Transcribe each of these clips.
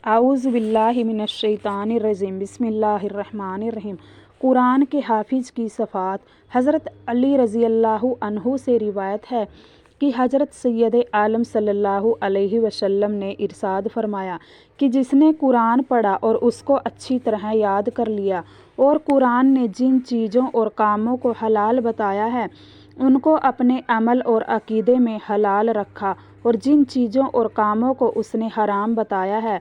आऊज़ु बिल्लाहि मिनश्शैतानिर्रजीम बिस्मिल्लाहिर्रहमानिर्रहीम। कुरान के हाफिज़ की सफ़ात। हज़रत अली रज़ी अल्लाहु अन्हु से रिवायत है कि हज़रत सैयद आलम सल्लल्लाहु अलैहि वसल्लम ने इरशाद फरमाया कि जिसने कुरान पढ़ा और उसको अच्छी तरह याद कर लिया और कुरान ने जिन चीज़ों और कामों को हलाल बताया है उनको अपने अमल और अकीदे में हलाल रखा और जिन चीज़ों और कामों को उसने हराम बताया है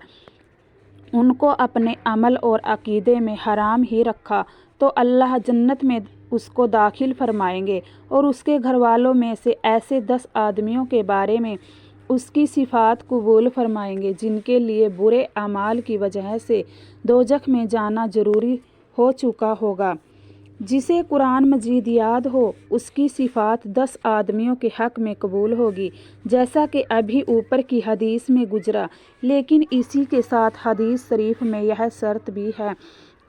उनको अपने अमल और अकीदे में हराम ही रखा तो अल्लाह जन्नत में उसको दाखिल फरमाएंगे और उसके घर वालों में से ऐसे 10 आदमियों के बारे में उसकी सिफ़ात कबूल फरमाएंगे जिनके लिए बुरे अमाल की वजह से दोज़ख में जाना ज़रूरी हो चुका होगा। जिसे कुरान मजीद याद हो उसकी सिफ़ात 10 आदमियों के हक़ में कबूल होगी, जैसा कि अभी ऊपर की हदीस में गुजरा। लेकिन इसी के साथ हदीस शरीफ में यह शर्त भी है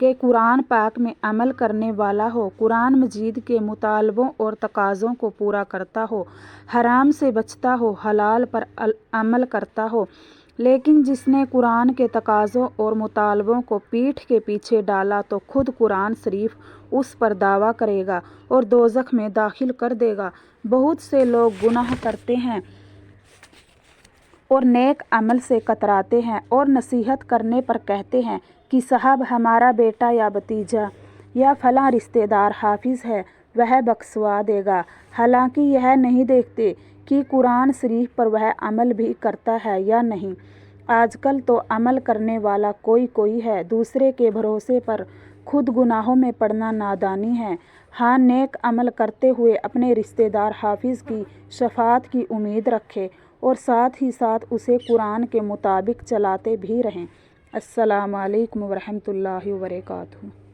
कि कुरान पाक में अमल करने वाला हो, कुरान मजीद के मुतालबों और तकाज़ों को पूरा करता हो, हराम से बचता हो, हलाल पर अमल करता हो। लेकिन जिसने कुरान के तकाज़ों और मुतालबों को पीठ के पीछे डाला तो खुद कुरान शरीफ उस पर दावा करेगा और दोज़ख में दाखिल कर देगा। बहुत से लोग गुनाह करते हैं और नेक अमल से कतराते हैं और नसीहत करने पर कहते हैं कि साहब हमारा बेटा या भतीजा या फलां रिश्तेदार हाफिज़ है, वह बख्शवा देगा। हालांकि यह नहीं देखते कि कुरान शरीफ पर वह अमल भी करता है या नहीं। आजकल तो अमल करने वाला कोई है, दूसरे के भरोसे पर खुद गुनाहों में पड़ना नादानी है। हाँ, नेक अमल करते हुए अपने रिश्तेदार हाफिज़ की शफ़ाअत की उम्मीद रखे और साथ ही साथ उसे कुरान के मुताबिक चलाते भी रहें। अस्सलामु अलैकुम वरहमतुल्लाहि वबरकातुहू।